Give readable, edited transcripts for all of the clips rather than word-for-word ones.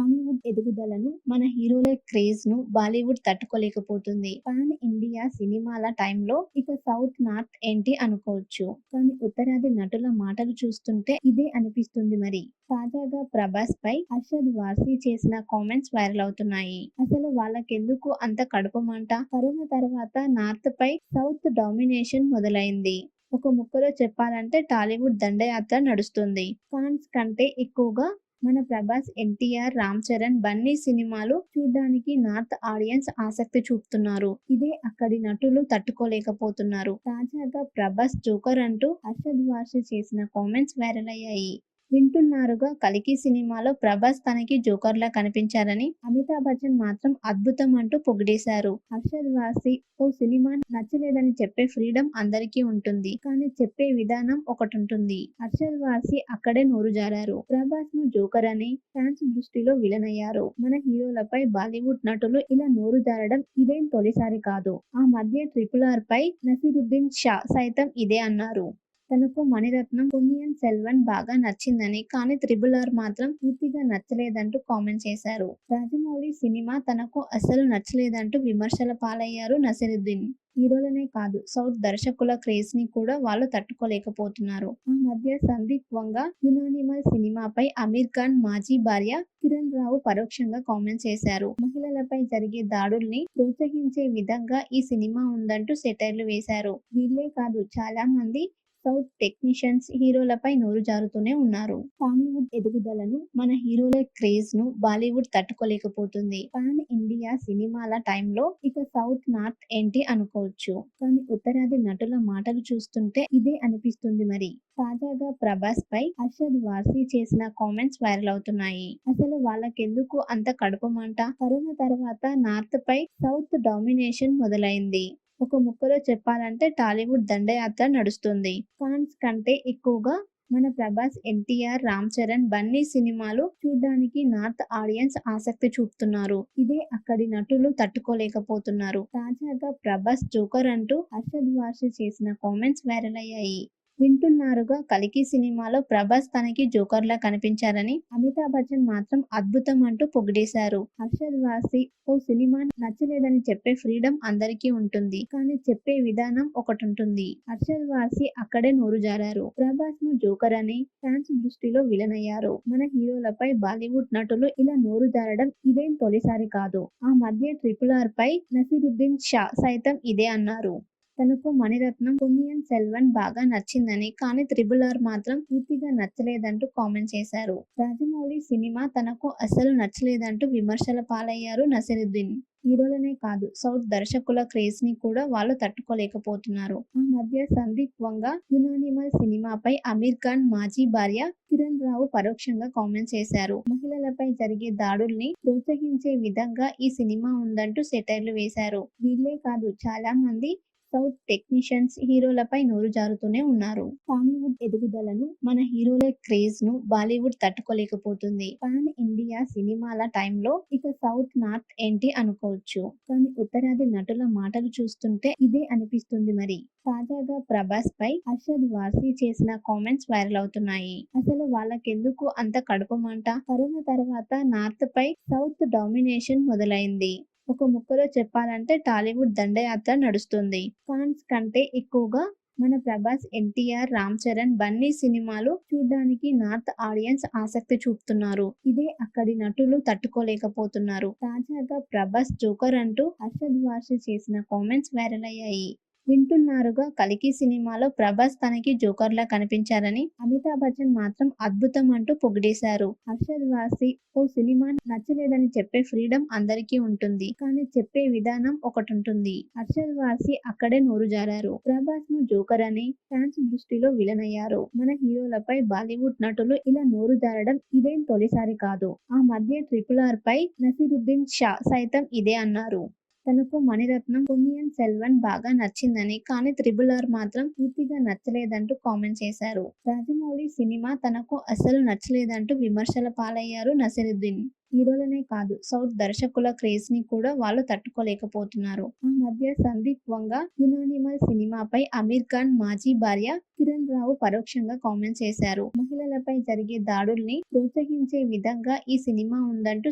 టాలీవుడ్ ఎదుగుదలను, మన హీరోల క్రేజ్‌ను బాలీవుడ్ తట్టుకోలేకపోతుంది. పాన్ ఇండియా సినిమాల టైంలో ఇక సౌత్, నార్త్ ఏంటి అనుకోవచ్చు. కానీ ఉత్తరాది నటుల మాటలు చూస్తుంటే ఇదే అనిపిస్తుంది మరి. తాజాగా ప్రభాస్‌పై అర్షద్ వార్సీ చేసిన కామెంట్స్ వైరల్ అవుతున్నాయి. అసలు వాళ్ళకెందుకు అంత కడుపుమంట? కరోనా తర్వాత నార్త్‌పై సౌత్ డామినేషన్ మొదలైంది. ఒక ముక్కలో చెప్పాలంటే టాలీవుడ్ దండయాత్ర నడుస్తుంది. ఖాన్స్ కంటే ఎక్కువగా మన ప్రభాస్, ఎన్టీఆర్, రామ్ చరణ్, బన్నీ సినిమాలు చూడ్డానికి నార్త్ ఆడియన్స్ ఆసక్తి చూపుతున్నారు. ఇదే అక్కడి నటులు తట్టుకోలేకపోతున్నారు. తాజాగా ప్రభాస్ జోకర్ అంటూ అర్షద్ వార్సీ చేసిన కామెంట్స్ వైరల్ అయ్యాయి. వింటున్నారుగా 'కల్కి' సినిమాలో ప్రభాస్ తనకి జోకర్‌లా కనిపించారని, అమితాబ్ బచ్చన్ మాత్రం అద్భుతం అంటూ పొగిడేశారు. హర్షద్ వార్సీ ఓ సినిమా నచ్చలేదని చెప్పే ఫ్రీడమ్ అందరికీ ఉంటుంది. కానీ చెప్పే విధానం ఒకటుంటుంది. హర్షద్ వార్సీ అక్కడే నోరు జారారు. ప్రభాస్‌ను జోకర్ అని ఫ్యాన్స్ దృష్టిలో విలన్ అయ్యారు. మన హీరోలపై బాలీవుడ్ నటులు ఇలా నోరు జారడం ఇదేం తొలిసారి కాదు. ఆ మధ్య 'RRR'పై నసీరుద్దీన్ షా సైతం ఇదే అన్నారు. తనకు మణిరత్నం, పొన్నియిన్ సెల్వన్ బాగా నచ్చిందని, కానీ 'RRR' మాత్రం పూర్తిగా నచ్చలేదంటూ కామెంట్ చేశారు. రాజమౌళి సినిమా తనకు అస్సలు నచ్చలేదంటూ విమర్శల పాలయ్యారు నసీరుద్దీన్. హీరోలనే కాదు, సౌత్ దర్శకుల క్రేజ్‌ని కూడా వాళ్ళు తట్టుకోలేకపోతున్నారు. ఆ మధ్య సందీప్ వంగ 'యునానిమల్' సినిమాపై అమీర్ ఖాన్ మాజీ భార్య కిరణ్ రావు పరోక్షంగా కామెంట్ చేశారు. మహిళలపై జరిగే దాడుల్ని ప్రోత్సహించే విధంగా ఈ సినిమా ఉందంటూ సెటైర్లు వేశారు. వీళ్ళే కాదు, చాలా మంది సౌత్ టెక్నీషియన్స్ హీరోలపై నోరు జారుతూనే ఉన్నారు. టాలీవుడ్ ఎదుగుదలను, మన హీరోల క్రేజ్‌ను బాలీవుడ్ తట్టుకోలేకపోతుంది. పాన్ ఇండియా సినిమాల టైంలో ఇక సౌత్, నార్త్ ఏంటి అనుకోవచ్చు. కానీ ఉత్తరాది నటుల మాటలు చూస్తుంటే ఇదే అనిపిస్తుంది మరి. తాజాగా ప్రభాస్‌పై అర్షద్ వార్సీ చేసిన కామెంట్స్ వైరల్ అవుతున్నాయి. అసలు వాళ్ళకెందుకు అంత కడుపుమంట? కరోనా తర్వాత నార్త్‌పై సౌత్ డామినేషన్ మొదలైంది. ఒక ముక్కలో చెప్పాలంటే టాలీవుడ్ దండయాత్ర నడుస్తుంది. ఖాన్స్ కంటే ఎక్కువగా మన ప్రభాస్, ఎన్టీఆర్, రామ్ చరణ్, బన్నీ సినిమాలు చూడ్డానికి నార్త్ ఆడియన్స్ ఆసక్తి చూపుతున్నారు. ఇదే అక్కడి నటులు తట్టుకోలేకపోతున్నారు. తాజాగా ప్రభాస్ జోకర్ అంటూ అర్షద్ వార్సీ చేసిన కామెంట్స్ వైరల్ అయ్యాయి. వింటున్నారుగా 'కల్కి' సినిమాలో ప్రభాస్ తనకి జోకర్‌లా కనిపించారని, అమితాబ్ బచ్చన్ మాత్రం అద్భుతం అంటూ పొగిడేశారు. హర్షద్ వార్సీ ఓ సినిమా నచ్చలేదని చెప్పే ఫ్రీడమ్ అందరికీ ఉంటుంది. కానీ చెప్పే విధానం ఒకటుంటుంది. హర్షద్ వార్సీ అక్కడే నోరు జారారు. ప్రభాస్‌ను జోకర్ అని ఫ్యాన్స్ దృష్టిలో విలన్ అయ్యారు. మన హీరోలపై బాలీవుడ్ నటులు ఇలా నోరు జారడం ఇదేం తొలిసారి కాదు. ఆ మధ్య 'RRR'పై నసీరుద్దీన్ షా సైతం ఇదే అన్నారు. తనకు మణిరత్నం, పొన్నియిన్ సెల్వన్ బాగా నచ్చిందని, కానీ 'RRR' మాత్రం పూర్తిగా నచ్చలేదంటూ కామెంట్ చేశారు. రాజమౌళి సినిమా తనకు అస్సలు నచ్చలేదంటూ విమర్శల పాలయ్యారు నసీరుద్దీన్. హీరోలనే కాదు, సౌత్ దర్శకుల క్రేజ్‌ని కూడా వాళ్ళు తట్టుకోలేకపోతున్నారు. ఆ మధ్య సందీప్ వంగ 'యునానిమల్' సినిమాపై అమీర్ ఖాన్ మాజీ భార్య కిరణ్ రావు పరోక్షంగా కామెంట్ చేశారు. మహిళలపై జరిగే దాడుల్ని ప్రోత్సహించే విధంగా ఈ సినిమా ఉందంటూ సెటైర్లు వేశారు. వీళ్ళే కాదు, చాలా మంది సౌత్ టెక్నీషియన్స్ హీరోలపై నోరు జారుతూనే ఉన్నారు. టాలీవుడ్ ఎదుగుదలను, మన హీరోల క్రేజ్‌ను బాలీవుడ్ తట్టుకోలేకపోతుంది. పాన్ ఇండియా సినిమాల టైంలో ఇక సౌత్, నార్త్ ఏంటి అనుకోవచ్చు. కానీ ఉత్తరాది నటుల మాటలు చూస్తుంటే ఇదే అనిపిస్తుంది మరి. తాజాగా ప్రభాస్‌పై అర్షద్ వార్సీ చేసిన కామెంట్స్ వైరల్ అవుతున్నాయి. అసలు వాళ్ళకెందుకు అంత కడుపుమంట? కరోనా తర్వాత నార్త్‌పై సౌత్ డామినేషన్ మొదలైంది. ఒక ముక్కలో చెప్పాలంటే టాలీవుడ్ దండయాత్ర నడుస్తుంది. ఖాన్స్ కంటే ఎక్కువగా మన ప్రభాస్, ఎన్టీఆర్, రామ్ చరణ్, బన్నీ సినిమాలు చూడ్డానికి నార్త్ ఆడియన్స్ ఆసక్తి చూపుతున్నారు. ఇదే అక్కడి నటులు తట్టుకోలేకపోతున్నారు. తాజాగా ప్రభాస్ జోకర్ అంటూ అర్షద్ వార్సీ చేసిన కామెంట్స్ వైరల్ అయ్యాయి. వింటున్నారుగా 'కల్కి' సినిమాలో ప్రభాస్ తనకి జోకర్‌లా కనిపించారని, అమితాబ్ బచ్చన్ మాత్రం అద్భుతం అంటూ పొగిడేశారు. హర్షద్ వార్సీ ఓ సినిమా నచ్చలేదని చెప్పే ఫ్రీడమ్ అందరికీ ఉంటుంది. కానీ చెప్పే విధానం ఒకటుంటుంది. హర్షద్ వార్సీ అక్కడే నోరు జారారు. ప్రభాస్‌ను జోకర్ అని ఫ్యాన్స్ దృష్టిలో విలన్ అయ్యారు. మన హీరోలపై బాలీవుడ్ నటులు ఇలా నోరు జారడం ఇదేం తొలిసారి కాదు. ఆ మధ్య 'RRR'పై నసీరుద్దీన్ షా సైతం ఇదే అన్నారు. తనకు మణిరత్నం, పొన్నియిన్ సెల్వన్ బాగా నచ్చిందని, కానీ 'RRR' మాత్రం పూర్తిగా నచ్చలేదంటూ కామెంట్ చేశారు. రాజమౌళి సినిమా తనకు అస్సలు నచ్చలేదంటూ విమర్శల పాలయ్యారు నసీరుద్దీన్. హీరోలనే కాదు సౌత్ దర్శకుల క్రేజ్ ని కూడా వాళ్ళు తట్టుకోలేకపోతున్నారు. ఆ మధ్య సందీప్ వంగ యునానిమల్ సినిమాపై అమీర్ ఖాన్ మాజీ భార్య కిరణ్ రావు పరోక్షంగా కామెంట్స్ చేశారు. మహిళలపై జరిగే దాడుల్ని ప్రోత్సహించే విధంగా ఈ సినిమా ఉందంటూ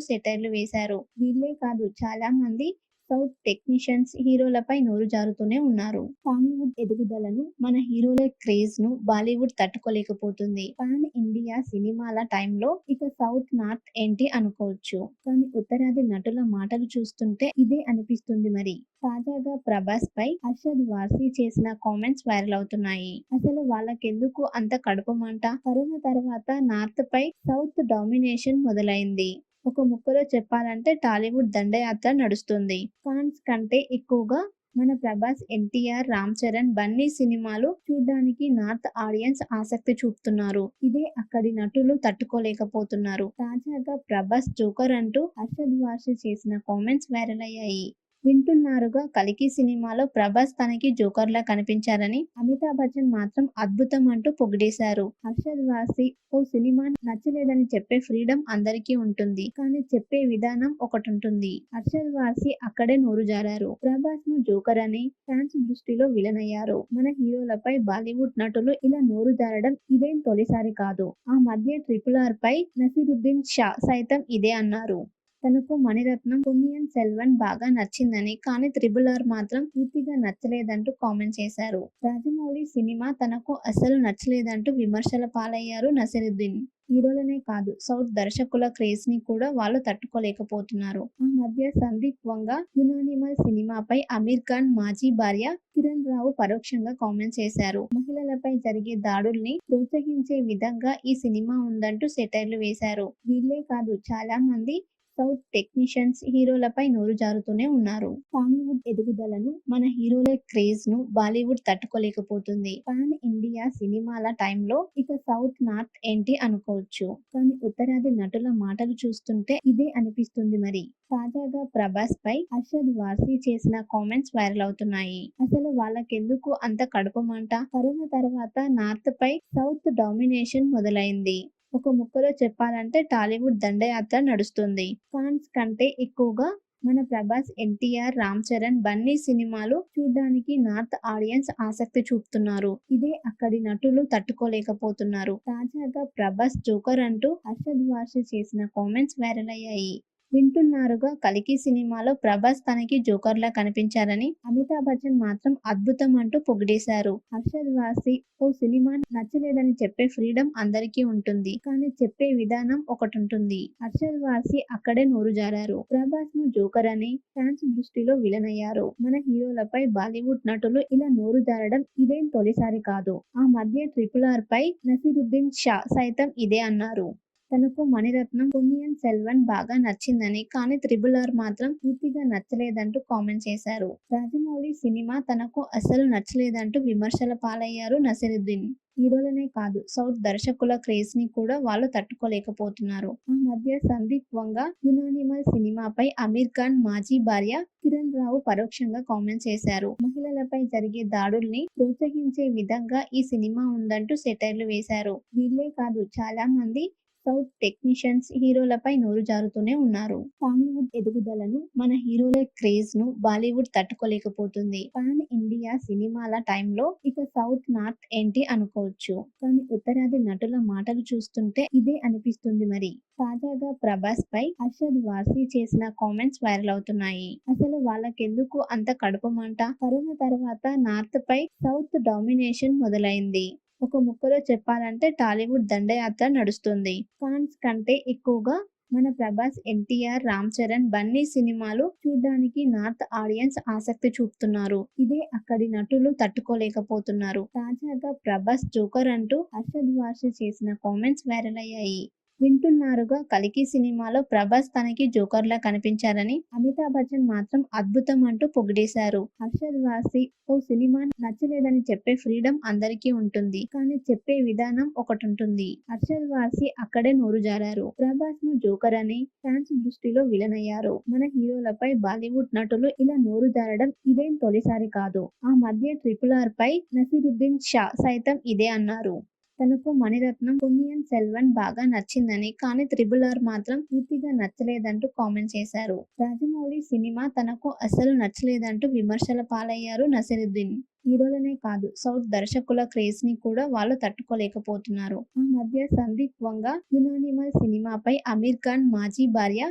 సెటైర్లు వేశారు. వీళ్ళే కాదు చాలా మంది సౌత్ టెక్నీషియన్స్ హీరోలపై నోరు జారుతూనే ఉన్నారు. టాలీవుడ్ ఎదుగుదలను, మన హీరోల క్రేజ్ ను బాలీవుడ్ తట్టుకోలేకపోతుంది. పాన్ ఇండియా సినిమాల టైంలో ఇక సౌత్ నార్త్ ఏంటి అనుకోవచ్చు. కానీ ఉత్తరాది నటుల మాటలు చూస్తుంటే ఇదే అనిపిస్తుంది మరి. తాజాగా ప్రభాస్ పై అర్షద్ వార్సీ చేసిన కామెంట్స్ వైరల్ అవుతున్నాయి. అసలు వాళ్ళకెందుకు అంత కడుపు మంట? కరోనా తర్వాత నార్త్ పై సౌత్ డామినేషన్ మొదలైంది. ఒక ముక్కలో చెప్పాలంటే టాలీవుడ్ దండయాత్ర నడుస్తుంది. ఫాన్స్ కంటే ఎక్కువగా మన ప్రభాస్, ఎన్టీఆర్, రామ్ చరణ్, బన్నీ సినిమాలు చూడ్డానికి నార్త్ ఆడియన్స్ ఆసక్తి చూపుతున్నారు. ఇదే అక్కడి నటులు తట్టుకోలేకపోతున్నారు. తాజాగా ప్రభాస్ జోకర్ అంటూ అర్షద్ వార్సీ చేసిన కామెంట్స్ వైరల్ అయ్యాయి. వింటున్నారుగా, కల్కి సినిమాలో ప్రభాస్ తనకి జోకర్లా కనిపించారని, అమితాబ్ బచ్చన్ మాత్రం అద్భుతం అంటూ పొగిడేశారు. హర్షద్ వార్సీ ఓ సినిమా నచ్చలేదని చెప్పే ఫ్రీడమ్ అందరికీ ఉంటుంది. కానీ చెప్పే విధానం ఒకటుంటుంది. హర్షద్ వార్సీ అక్కడే నోరు జారారు. ప్రభాస్ ను జోకర్ అని ఫ్యాన్స్ దృష్టిలో విలన్ అయ్యారు. మన హీరోలపై బాలీవుడ్ నటులు ఇలా నోరు జారడం ఇదేం తొలిసారి కాదు. ఆ మధ్య RRR పై నసీరుద్దీన్ షా సైతం ఇదే అన్నారు. తనకు మణిరత్నం, పొన్నియిన్ సెల్వన్ బాగా నచ్చిందని, కానీ RRR మాత్రం పూర్తిగా నచ్చలేదంటూ కామెంట్ చేశారు. రాజమౌళి సినిమా తనకు అస్సలు నచ్చలేదంటూ విమర్శల పాలయ్యారు నసీరుద్దీన్. హీరోలనే కాదు సౌత్ దర్శకుల క్రేజ్ ని కూడా వాళ్ళు తట్టుకోలేకపోతున్నారు. ఆ మధ్య సందీప్ వంగ యునానిమల్ సినిమాపై అమీర్ ఖాన్ మాజీ భార్య కిరణ్ రావు పరోక్షంగా కామెంట్స్ చేశారు. మహిళలపై జరిగే దాడుల్ని ప్రోత్సహించే విధంగా ఈ సినిమా ఉందంటూ సెటైర్లు వేశారు. వీళ్ళే కాదు చాలా మంది సౌత్ టెక్నీషియన్స్ హీరోలపై నోరు జారుతూనే ఉన్నారు. టాలీవుడ్ ఎదుగుదలను, మన హీరోల క్రేజ్ ను బాలీవుడ్ తట్టుకోలేకపోతుంది. పాన్ ఇండియా సినిమాల టైంలో ఇక సౌత్ నార్త్ ఏంటి అనుకోవచ్చు. కానీ ఉత్తరాది నటుల మాటలు చూస్తుంటే ఇదే అనిపిస్తుంది మరి. తాజాగా ప్రభాస్ పై అర్షద్ వార్సీ చేసిన కామెంట్స్ వైరల్ అవుతున్నాయి. అసలు వాళ్ళకెందుకు అంత కడుపు మంట? కరోనా తర్వాత నార్త్ పై సౌత్ డామినేషన్ మొదలైంది. ఒక ముక్కలో చెప్పాలంటే టాలీవుడ్ దండయాత్ర నడుస్తుంది. ఫాన్స్ కంటే ఎక్కువగా మన ప్రభాస్, ఎన్టీఆర్, రామ్ చరణ్, బన్నీ సినిమాలు చూడ్డానికి నార్త్ ఆడియన్స్ ఆసక్తి చూపుతున్నారు. ఇదే అక్కడి నటులు తట్టుకోలేకపోతున్నారు. తాజాగా ప్రభాస్ జోకర్ అంటూ అర్షద్ వార్సీ చేసిన కామెంట్స్ వైరల్ అయ్యాయి. వింటున్నారుగా, కల్కి సినిమాలో ప్రభాస్ తనకి జోకర్లా కనిపించారని, అమితాబ్ బచ్చన్ మాత్రం అద్భుతం అంటూ పొగిడేశారు. హర్షద్ వార్సీ ఓ సినిమా నచ్చలేదని చెప్పే ఫ్రీడమ్ అందరికీ ఉంటుంది. కానీ చెప్పే విధానం ఒకటుంటుంది. హర్షద్ వార్సీ అక్కడే నోరు జారారు. ప్రభాస్ ను జోకర్ అని ఫ్యాన్స్ దృష్టిలో విలన్ అయ్యారు. మన హీరోలపై బాలీవుడ్ నటులు ఇలా నోరు జారడం ఇదేం తొలిసారి కాదు. ఆ మధ్య RRR పై నసీరుద్దీన్ షా సైతం ఇదే అన్నారు. తనకు మణిరత్నం, పొన్నియిన్ సెల్వన్ బాగా నచ్చిందని, కానీ RRR మాత్రం పూర్తిగా నచ్చలేదంటూ కామెంట్ చేశారు. రాజమౌళి సినిమా తనకు అస్సలు నచ్చలేదంటూ విమర్శల పాలయ్యారు నసీరుద్దీన్. హీరోలనే కాదు సౌత్ దర్శకుల క్రేజ్ ని కూడా వాళ్ళు తట్టుకోలేకపోతున్నారు. ఆ మధ్య సందీప్ వంగ యునానిమల్ సినిమాపై అమీర్ ఖాన్ మాజీ భార్య కిరణ్ రావు పరోక్షంగా కామెంట్స్ చేశారు. మహిళలపై జరిగే దాడుల్ని ప్రోత్సహించే విధంగా ఈ సినిమా ఉందంటూ సెటైర్లు వేశారు. వీళ్ళే కాదు చాలా మంది సౌత్ టెక్నీషియన్స్ హీరోలపై నోరు జారుతూనే ఉన్నారు. టాలీవుడ్ ఎదుగుదలను, మన హీరోల క్రేజ్ ను బాలీవుడ్ తట్టుకోలేకపోతుంది. పాన్ ఇండియా సినిమాల టైంలో ఇక సౌత్ నార్త్ ఏంటి అనుకోవచ్చు. కానీ ఉత్తరాది నటుల మాటలు చూస్తుంటే ఇదే అనిపిస్తుంది మరి. తాజాగా ప్రభాస్ పై అర్షద్ వార్సీ చేసిన కామెంట్స్ వైరల్ అవుతున్నాయి. అసలు వాళ్ళకెందుకు అంత కడుపు మంట? కరోనా తర్వాత నార్త్ పై సౌత్ డామినేషన్ మొదలైంది. ఒక ముక్కలో చెప్పాలంటే టాలీవుడ్ దండయాత్ర నడుస్తుంది. ఫాన్స్ కంటే ఎక్కువగా మన ప్రభాస్, ఎన్టీఆర్, రామ్ చరణ్, బన్నీ సినిమాలు చూడ్డానికి నార్త్ ఆడియన్స్ ఆసక్తి చూపుతున్నారు. ఇదే అక్కడి నటులు తట్టుకోలేకపోతున్నారు. తాజాగా ప్రభాస్ జోకర్ అంటూ అర్షద్ వార్సీ చేసిన కామెంట్స్ వైరల్ అయ్యాయి. వింటున్నారుగా, కల్కి సినిమాలో ప్రభాస్ తనకి జోకర్లా కనిపించారని, అమితాబ్ బచ్చన్ మాత్రం అద్భుతం అంటూ పొగిడేశారు. హర్షద్ వార్సీ ఓ సినిమా నచ్చలేదని చెప్పే ఫ్రీడమ్ అందరికీ ఉంటుంది. కానీ చెప్పే విధానం ఒకటుంటుంది. హర్షద్ వార్సీ అక్కడే నోరు జారారు. ప్రభాస్ ను జోకర్ అని ఫ్యాన్స్ దృష్టిలో విలన్ అయ్యారు. మన హీరోలపై బాలీవుడ్ నటులు ఇలా నోరు జారడం ఇదేం తొలిసారి కాదు. ఆ మధ్య RRR పై నసీరుద్దీన్ షా సైతం ఇదే అన్నారు. తనకు మణిరత్నం, పొన్నియిన్ సెల్వన్ బాగా నచ్చిందని, కానీ 'త్రిబుల్ ఆర్' మాత్రం పూర్తిగా నచ్చలేదంటూ కామెంట్ చేశారు. రాజమౌళి సినిమా తనకు అస్సలు నచ్చలేదంటూ విమర్శల పాలయ్యారు నసీరుద్దీన్. హీరోలనే కాదు, సౌత్ దర్శకుల క్రేజ్‌ని కూడా వాళ్ళు తట్టుకోలేకపోతున్నారు. ఆ మధ్య సందీప్ వంగ 'యునానిమల్' సినిమాపై అమీర్ ఖాన్ మాజీ భార్య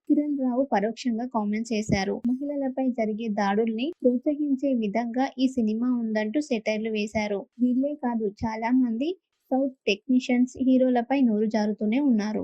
కిరణ్ రావు పరోక్షంగా కామెంట్ చేశారు. మహిళలపై జరిగే దాడుల్ని ప్రోత్సహించే విధంగా ఈ సినిమా ఉందంటూ సెటైర్లు వేశారు. వీళ్లే కాదు, చాలా మంది సౌత్ టెక్నీషియన్స్ హీరోలపై నోరు జారుతూనే ఉన్నారు.